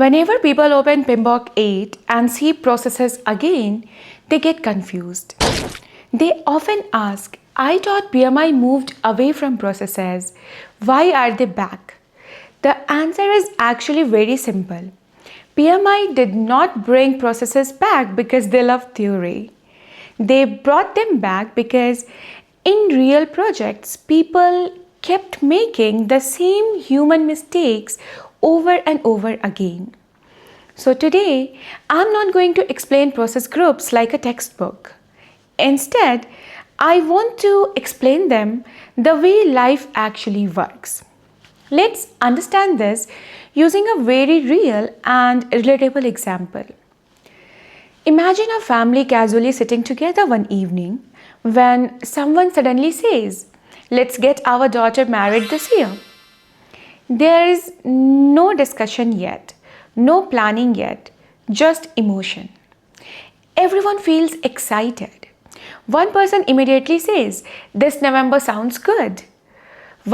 Whenever people open PMBOK 8 and see processes again, they get confused. They often ask, I thought PMI moved away from processes. Why are they back? The answer is actually very simple. PMI did not bring processes back because they love theory. They brought them back because in real projects, people kept making the same human mistakes over and over again. So today, I'm not going to explain process groups like a textbook. Instead, I want to explain them the way life actually works. Let's understand this using a very real and relatable example. Imagine a family casually sitting together one evening when someone suddenly says, "Let's get our daughter married this year." There is no discussion yet, no planning yet, just emotion. Everyone feels excited. One person immediately says, "This November sounds good,"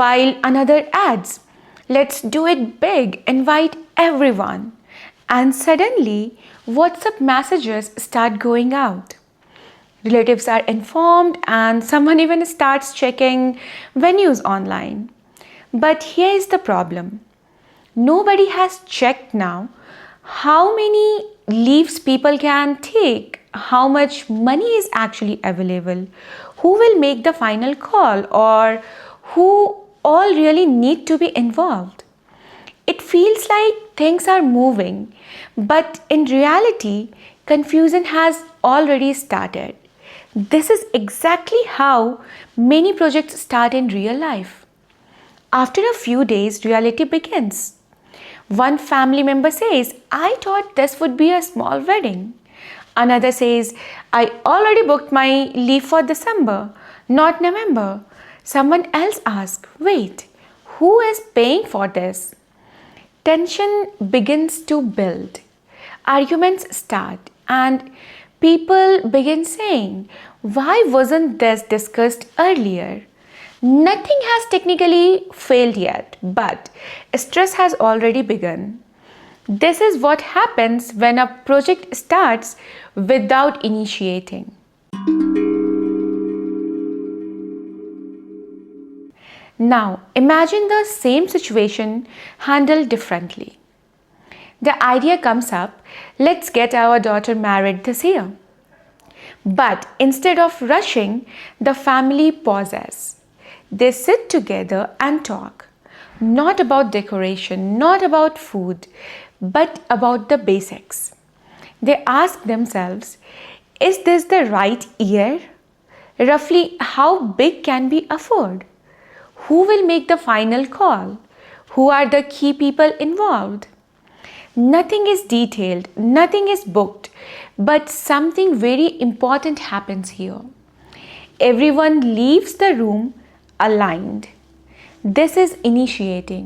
while another adds, "Let's do it big, invite everyone." And suddenly, WhatsApp messages start going out. Relatives are informed, and someone even starts checking venues online. But here is the problem. Nobody has checked now how many leaves people can take, how much money is actually available, who will make the final call, or who all really need to be involved. It feels like things are moving, but in reality, confusion has already started. This is exactly how many projects start in real life. After a few days, reality begins. One family member says, "I thought this would be a small wedding." Another says, "I already booked my leave for December, not November." Someone else asks, "Wait, who is paying for this?" Tension begins to build. Arguments start, and people begin saying, "Why wasn't this discussed earlier?" Nothing has technically failed yet, but stress has already begun. This is what happens when a project starts without initiating. Now, imagine the same situation handled differently. The idea comes up, "Let's get our daughter married this year." But instead of rushing, the family pauses. They sit together and talk, not about decoration, not about food, but about the basics. They ask themselves, is this the right year? Roughly, how big can we afford? Who will make the final call? Who are the key people involved? Nothing is detailed, nothing is booked, but something very important happens here. Everyone leaves the room aligned. This is initiating.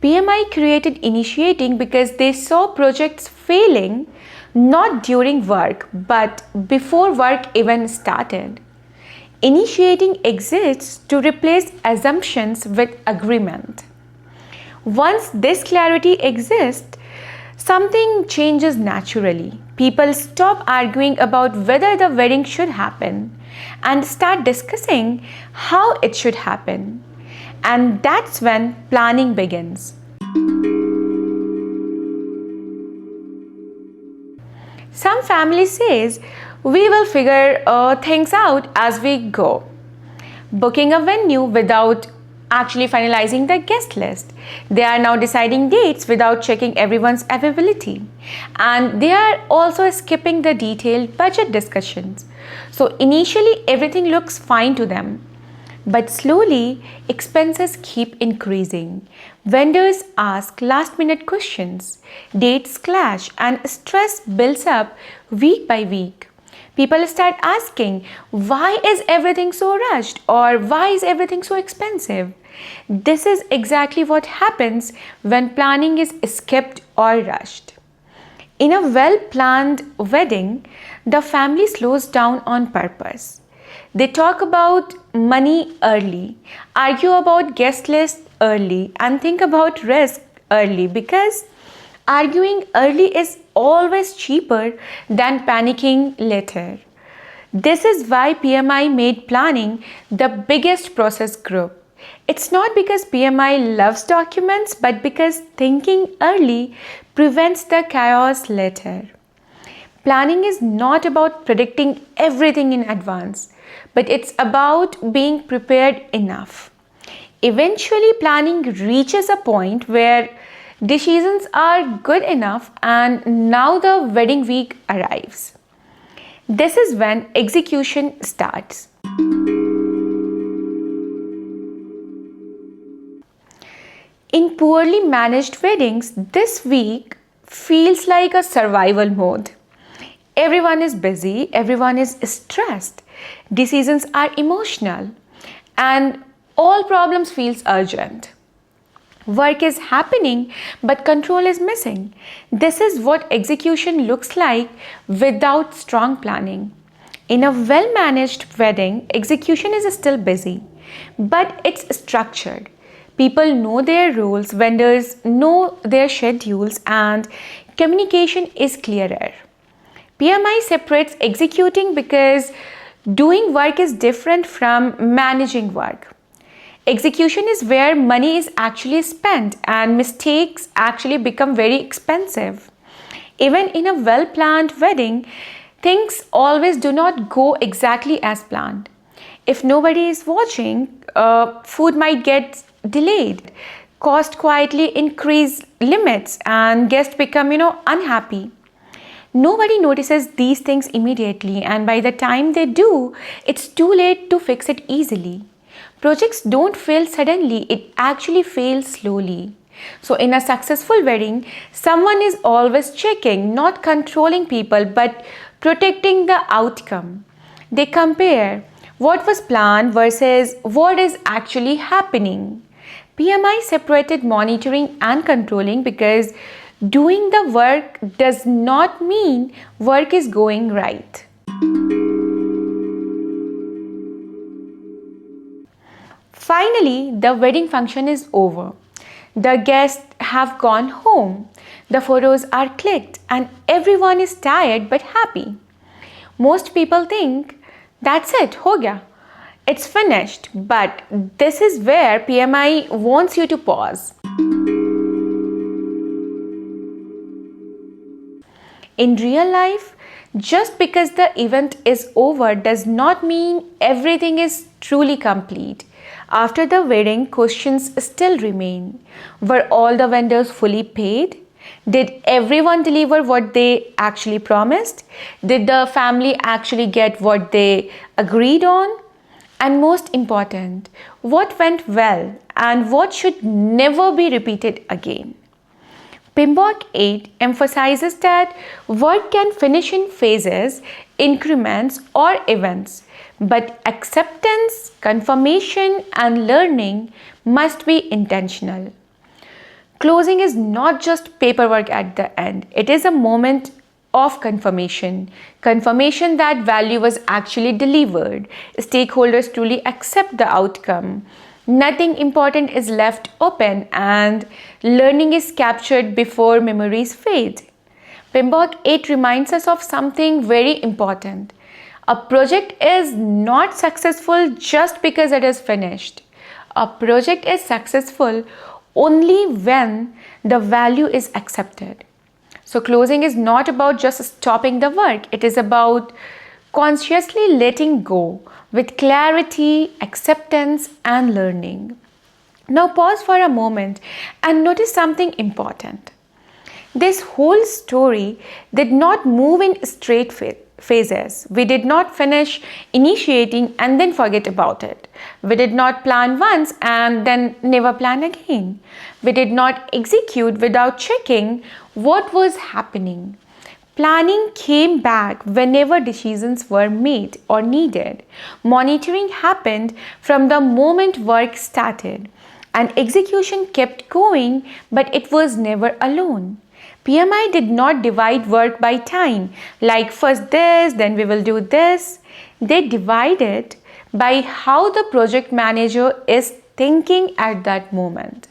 PMI created initiating because they saw projects failing not during work but before work even started. Initiating exists to replace assumptions with agreement. Once this clarity exists, something changes naturally. People stop arguing about whether the wedding should happen and start discussing how it should happen. And that's when planning begins. Some family says, "We will figure things out as we go," booking a venue without actually finalizing the guest list. They are now deciding dates without checking everyone's availability. And they are also skipping the detailed budget discussions. So initially everything looks fine to them. But slowly expenses keep increasing. Vendors ask last-minute questions. Dates clash and stress builds up week by week. People start asking, "Why is everything so rushed?" or "Why is everything so expensive?" This is exactly what happens when planning is skipped or rushed. In a well-planned wedding, the family slows down on purpose. They talk about money early, argue about guest list early, and think about risk early because Arguing early is always cheaper than panicking later. This is why PMI made planning the biggest process group. It's not because PMI loves documents, but because thinking early prevents the chaos later. Planning is not about predicting everything in advance, but it's about being prepared enough. Eventually, planning reaches a point where decisions are good enough, and now the wedding week arrives. This is when execution starts. In poorly managed weddings, this week feels like a survival mode. Everyone is busy, everyone is stressed, decisions are emotional, and all problems feels urgent. Work is happening, but control is missing. This is what execution looks like without strong planning. In a well-managed wedding, execution is still busy, but it's structured. People know their roles, vendors know their schedules, and communication is clearer. PMI separates executing because doing work is different from managing work. Execution is where money is actually spent and mistakes actually become very expensive. Even in a well-planned wedding, things always do not go exactly as planned. If nobody is watching, food might get delayed, cost quietly increase limits, and guests become, unhappy. Nobody notices these things immediately, and by the time they do, it's too late to fix it easily. Projects don't fail suddenly, it actually fails slowly. So, in a successful wedding, someone is always checking, not controlling people, but protecting the outcome. They compare what was planned versus what is actually happening. PMI separated monitoring and controlling because doing the work does not mean work is going right. Finally, the wedding function is over. The guests have gone home. The photos are clicked and everyone is tired but happy. Most people think, that's it, ho gaya. It's finished, but this is where PMI wants you to pause. In real life, just because the event is over does not mean everything is truly complete. After the wedding, questions still remain. Were all the vendors fully paid? Did everyone deliver what they actually promised? Did the family actually get what they agreed on? And most important, what went well and what should never be repeated again? PMBOK 8 emphasizes that work can finish in phases, increments, or events, but acceptance, confirmation, and learning must be intentional. Closing is not just paperwork at the end, it is a moment of confirmation. Confirmation that value was actually delivered. Stakeholders truly accept the outcome. Nothing important is left open and learning is captured before memories fade. PMBOK 8 reminds us of something very important. A project is not successful just because it is finished. A project is successful only when the value is accepted. So closing is not about just stopping the work. It is about consciously letting go with clarity, acceptance, and learning. Now pause for a moment and notice something important. This whole story did not move in straight phases. We did not finish initiating and then forget about it. We did not plan once and then never plan again. We did not execute without checking what was happening. Planning came back whenever decisions were made or needed. Monitoring happened from the moment work started. And execution kept going, but it was never alone. PMI did not divide work by time, like first this, then we will do this. They divided by how the project manager is thinking at that moment.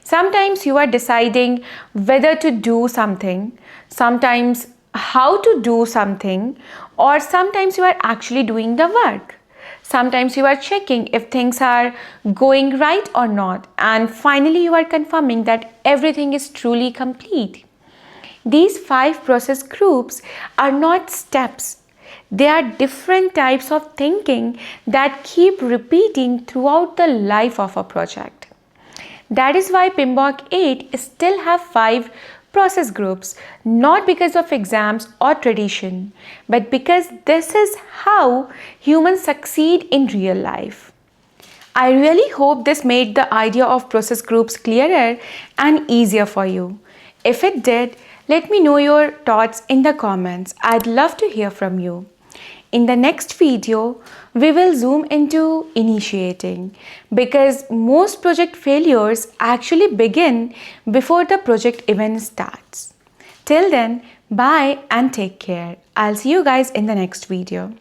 Sometimes you are deciding whether to do something, sometimes how to do something, or sometimes you are actually doing the work. Sometimes you are checking if things are going right or not, and finally you are confirming that everything is truly complete. These 5 process groups are not steps. They are different types of thinking that keep repeating throughout the life of a project. That is why PMBOK 8 still have 5 process groups, not because of exams or tradition, but because this is how humans succeed in real life. I really hope this made the idea of process groups clearer and easier for you. If it did, let me know your thoughts in the comments. I'd love to hear from you. In the next video, we will zoom into initiating because most project failures actually begin before the project even starts. Till then, bye and take care. I'll see you guys in the next video.